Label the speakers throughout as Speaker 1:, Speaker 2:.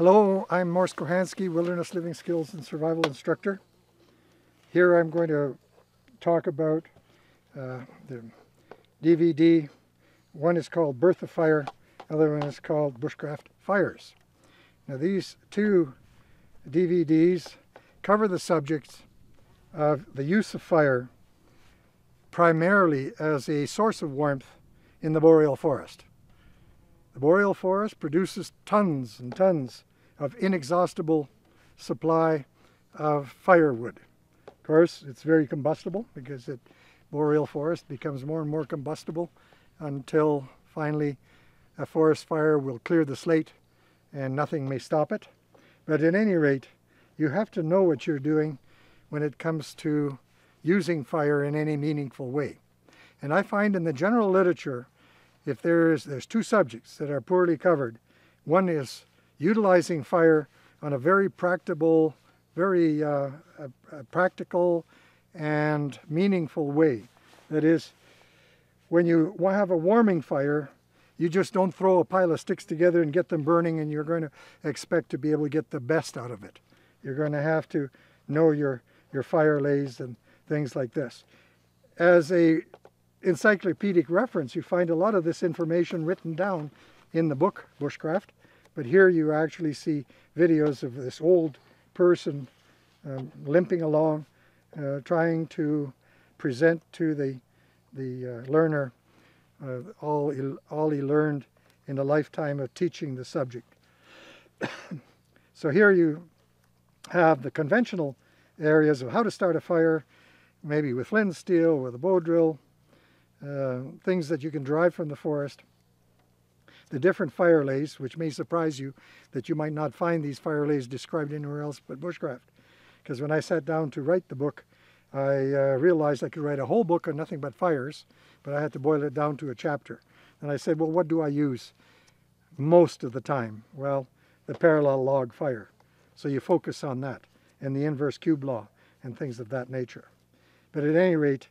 Speaker 1: Hello, I'm Morris Kohansky, Wilderness Living Skills and Survival Instructor. Here I'm going to talk about the DVD. One is called Birth of Fire, the other one is called Bushcraft Fires. Now these two DVDs cover the subject of the use of fire primarily as a source of warmth in the boreal forest. The boreal forest produces tons and tons of inexhaustible supply of firewood. Of course, it's very combustible because the boreal forest becomes more and more combustible until finally a forest fire will clear the slate and nothing may stop it. But at any rate, you have to know what you're doing when it comes to using fire in any meaningful way. And I find in the general literature, if there's two subjects that are poorly covered. One is utilizing fire on a very practical and meaningful way. That is, when you have a warming fire, you just don't throw a pile of sticks together and get them burning and you're going to expect to be able to get the best out of it. You're going to have to know your fire lays and things like this. As a encyclopedic reference, you find a lot of this information written down in the book Bushcraft, but here you actually see videos of this old person limping along, trying to present to the learner all he learned in a lifetime of teaching the subject. So here you have the conventional areas of how to start a fire, maybe with flint and steel, with a bow drill, things that you can derive from the forest. The different fire lays, which may surprise you that you might not find these fire lays described anywhere else but bushcraft. Because when I sat down to write the book, I realized I could write a whole book on nothing but fires, but I had to boil it down to a chapter. And I said, well, what do I use most of the time? Well, the parallel log fire. So you focus on that, and the inverse cube law, and things of that nature. But at any rate,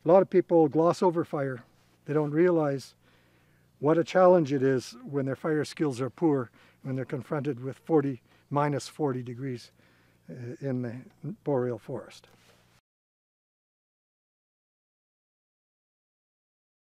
Speaker 1: a lot of people gloss over fire. They don't realize what a challenge it is when their fire skills are poor, when they're confronted with minus 40 degrees in the boreal forest.